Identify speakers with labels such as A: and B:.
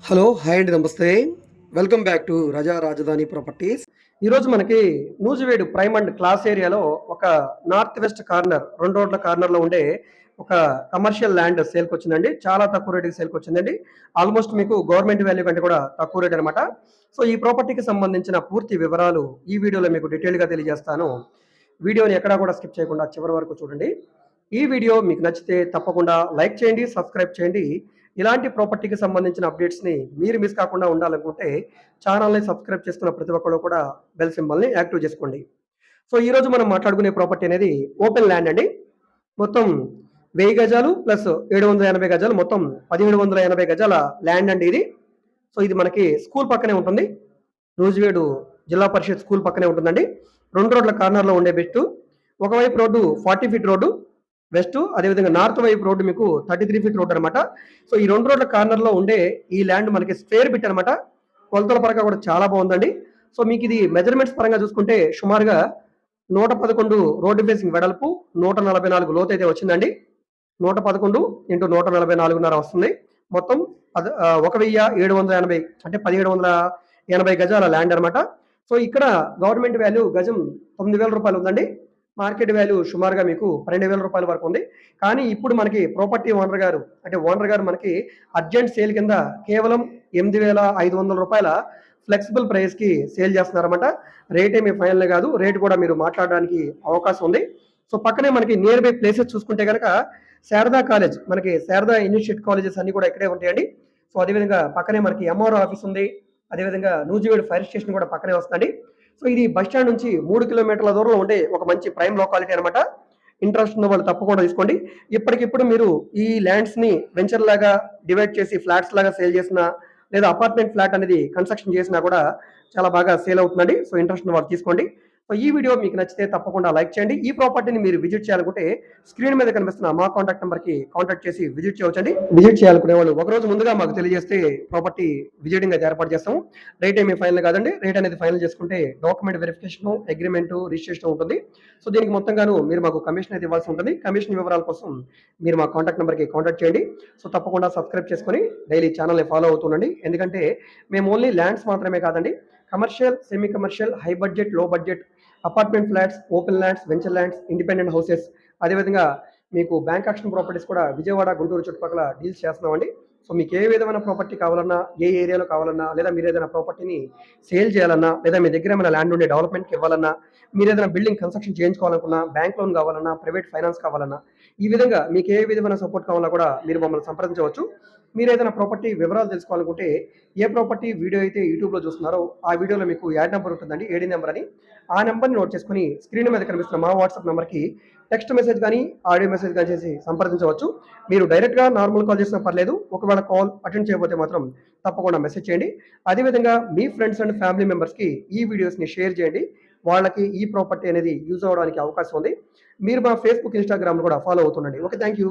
A: Hello! Hi అండి. నమస్తే. Welcome back to రజా రాజధాని ప్రాపర్టీస్. ఈరోజు మనకి నూజివీడు ప్రైమ్ అండ్ క్లాస్ ఏరియాలో ఒక నార్త్ వెస్ట్ కార్నర్ 2 రోడ్ల కార్నర్‌లో ఉండే ఒక కమర్షియల్ ల్యాండ్ సేల్‌కొచ్చిందండి. చాలా తక్కువ రేట్‌కి సేల్‌కొచ్చిందండి. ఆల్మోస్ట్ మీకు గవర్నమెంట్ వాల్యూ కంటే కూడా తక్కువ రేట్ అనమాట. సో, ఈ ప్రాపర్టీకి సంబంధించిన పూర్తి వివరాలు ఈ వీడియోలో మీకు డీటెయిల్‌గా తెలియజేస్తాను. వీడియోని ఎక్కడా కూడా స్కిప్ చేయకుండా చివరి వరకు చూడండి. ఈ వీడియో మీకు నచ్చితే తప్పకుండా లైక్ చేయండి, సబ్స్క్రైబ్ చేయండి. ఇలాంటి ప్రాపర్టీకి సంబంధించిన అప్డేట్స్‌ని మీరు మిస్ కాకుండా ఉండాలనుకుంటే ఛానల్‌ని సబ్స్క్రైబ్ చేసుకున్న ప్రతి ఒక్కళ్ళు కూడా బెల్ సింబల్‌ని యాక్టివ్ చేసుకోండి. సో, ఈరోజు మనం మాట్లాడుకునే ప్రాపర్టీ అనేది ఓపెన్ ల్యాండ్ అండి. మొత్తం 1000 గజాలు ప్లస్ 780 గజాలు మొత్తం 1780 గజాల ల్యాండ్ అండి ఇది. సో, ఇది మనకి స్కూల్ పక్కనే ఉంటుంది. నూజివీడు జిల్లా పరిషత్ స్కూల్ పక్కనే ఉంటుందండి. 2 రోడ్ల కార్నర్‌లో ఉండే బెస్టు. ఒకవైపు రోడ్డు 40 ఫీట్ రోడ్డు వెస్ట్, అదేవిధంగా నార్త్ వైపు రోడ్డు మీకు 33 ఫీట్ రోడ్ అనమాట. సో, ఈ 2 రోడ్ల కార్నర్‌లో ఉండే ఈ ల్యాండ్ మనకి స్క్వేర్ బిట్ అనమాట. కొలతల పరంగా కూడా చాలా బాగుందండి. సో, మీకు ఇది మెజర్మెంట్స్ పరంగా చూసుకుంటే సుమారుగా 111 రోడ్డు ఫేసింగ్ వెడల్పు, 144 లోతైతే వచ్చిందండి. 111 ఇంటూ 144.5 వస్తుంది. మొత్తం 1780 అంటే 1780 గజాల ల్యాండ్ అనమాట. సో, ఇక్కడ గవర్నమెంట్ వాల్యూ గజం రూ. 9,000 ఉందండి. మార్కెట్ వాల్యూ సుమారుగా మీకు రూ. 12,000 వరకు ఉంది. కానీ ఇప్పుడు మనకి ప్రాపర్టీ ఓనర్ గారు మనకి అర్జెంట్ సేల్ కింద కేవలం రూ. 8,500 ఫ్లెక్సిబుల్ ప్రైస్‌కి సేల్ చేస్తున్నారన్నమాట. రేట్ ఏమి ఫైనల్ కాదు. రేట్ కూడా మీరు మాట్లాడడానికి అవకాశం ఉంది. సో, పక్కనే మనకి నియర్ బై ప్లేసెస్ చూసుకుంటే గనక శారదా కాలేజ్, మనకి శారదా ఇన్స్టిట్యూట్ కాలేజెస్ అన్నీ కూడా ఇక్కడే ఉంటాయండి. సో, అదేవిధంగా పక్కనే మనకి ఎంఆర్ఓ ఆఫీస్ ఉంది. అదేవిధంగా నూజివీడు ఫైర్ స్టేషన్ కూడా పక్కనే వస్తుందండి. సో, ఇది బస్ స్టాండ్ నుంచి 3 కిలోమీటర్ల దూరంలో ఉండే ఒక మంచి ప్రైమ్ లొకాలిటీ అనమాట. ఇంట్రెస్ట్ ఉన్న వాళ్ళు తప్పకుండా తీసుకోండి. ఇప్పటికిప్పుడు మీరు ఈ ల్యాండ్స్‌ని వెంచర్ లాగా డివైడ్ చేసి ఫ్లాట్స్ లాగా సేల్ చేసినా, లేదా అపార్ట్మెంట్ ఫ్లాట్ అనేది కన్‌స్ట్రక్షన్ చేసినా కూడా చాలా బాగా సేల్ అవుతుందండి. సో, ఇంట్రెస్ట్ ఉన్న వాళ్ళు తీసుకోండి. సో, ఈ వీడియో మీకు నచ్చితే తప్పకుండా లైక్ చేయండి. ఈ ప్రాపర్టీని మీరు విజిట్ చేయాలనుకుంటే స్క్రీన్ మీద కనిపిస్తున్న మా కాంటాక్ట్ నంబర్‌కి కాంటాక్ట్ చేసి విజిట్ చేయవచ్చండి. విజిట్ చేయాలనుకునే వాళ్ళు ఒకరోజు ముందుగా మాకు తెలియజేస్తే ప్రాపర్టీ విజిటింగ్ అయితే ఏర్పాటు చేస్తాము. రేట్ ఏమి ఫైనల్ కాదండి. రేట్ అనేది ఫైనల్ చేసుకుంటే డాక్యుమెంట్ వెరిఫికేషన్, అగ్రీమెంట్, రిజిస్ట్రేషన్ ఉంటుంది. సో, దీనికి మొత్తంగాను మీరు మాకు కమిషన్ అయితే ఇవ్వాల్సి ఉంటుంది. కమిషన్ వివరాల కోసం మీరు మా కాంటాక్ట్ నంబర్‌కి కాంటాక్ట్ చేయండి. సో, తప్పకుండా సబ్స్క్రైబ్ చేసుకొని డైలీ ఛానల్‌ని ఫాలో అవుతుండండి. ఎందుకంటే మేము ఓన్లీ ల్యాండ్స్ మాత్రమే కాదండి, commercial, semi commercial, high budget, low budget, apartment flats, open lands, venture lands, independent houses, అదేవిధంగా మీకు బ్యాంక్ ఆక్షన్ ప్రాపర్టీస్ కూడా విజయవాడ, గుంటూరు చుట్టుపక్కల డీల్స్ చేస్తున్నామండి. సో, మీకు ఏ విధమైన ప్రాపర్టీ కావాలన్నా, ఏ ఏరియాలో కావాలన్నా, లేదా మీరు ఏదైనా ప్రాపర్టీని సేల్ చేయాలన్నా, లేదా మీ దగ్గర ఏమైనా ల్యాండ్ ఉండే డెవలప్మెంట్‌కి ఇవ్వాలన్నా, మీరు ఏదైనా బిల్డింగ్ కన్‌స్ట్రక్షన్ చేయించుకోవాలనుకున్నా, బ్యాంక్ లోన్ కావాలన్నా, ప్రైవేట్ ఫైనాన్స్ కావాలన్నా, ఈ విధంగా మీకు ఏ విధమైన సపోర్ట్ కావాలన్నా కూడా మీరు మమ్మల్ని సంప్రదించవచ్చు. మీరు ఏదైనా ప్రాపర్టీ వివరాలు తెలుసుకోవాలనుకుంటే, ఏ ప్రాపర్టీ వీడియో అయితే యూట్యూబ్‌లో చూస్తున్నారో ఆ వీడియోలో మీకు యాడ్ నంబర్ ఉంటుందండి, ఏడీ నంబర్ అని. ఆ నంబర్‌ని నోట్ చేసుకొని స్క్రీన్ మీద కనిపిస్తున్న మా వాట్సాప్ నంబర్‌కి టెక్స్ట్ మెసేజ్ గానీ, ఆడియో మెసేజ్ గానీ చేసి సంప్రదించవచ్చు. మీరు డైరెక్ట్‌గా నార్మల్ కాల్ చేసినా పర్లేదు. ఒకవేళ కాల్ అటెండ్ చేయకపోతే మాత్రం తప్పకుండా మెసేజ్ చేయండి. అదేవిధంగా మీ ఫ్రెండ్స్ అండ్ ఫ్యామిలీ మెంబర్స్‌కి ఈ వీడియోస్‌ని షేర్ చేయండి. వాళ్ళకి ఈ ప్రాపర్టీ అనేది యూజ్ అవ్వడానికి అవకాశం ఉంది. మీరు మా ఫేస్‌బుక్, ఇన్‌స్టాగ్రామ్‌లో కూడా ఫాలో అవుతుండండి. ఓకే. Thank you.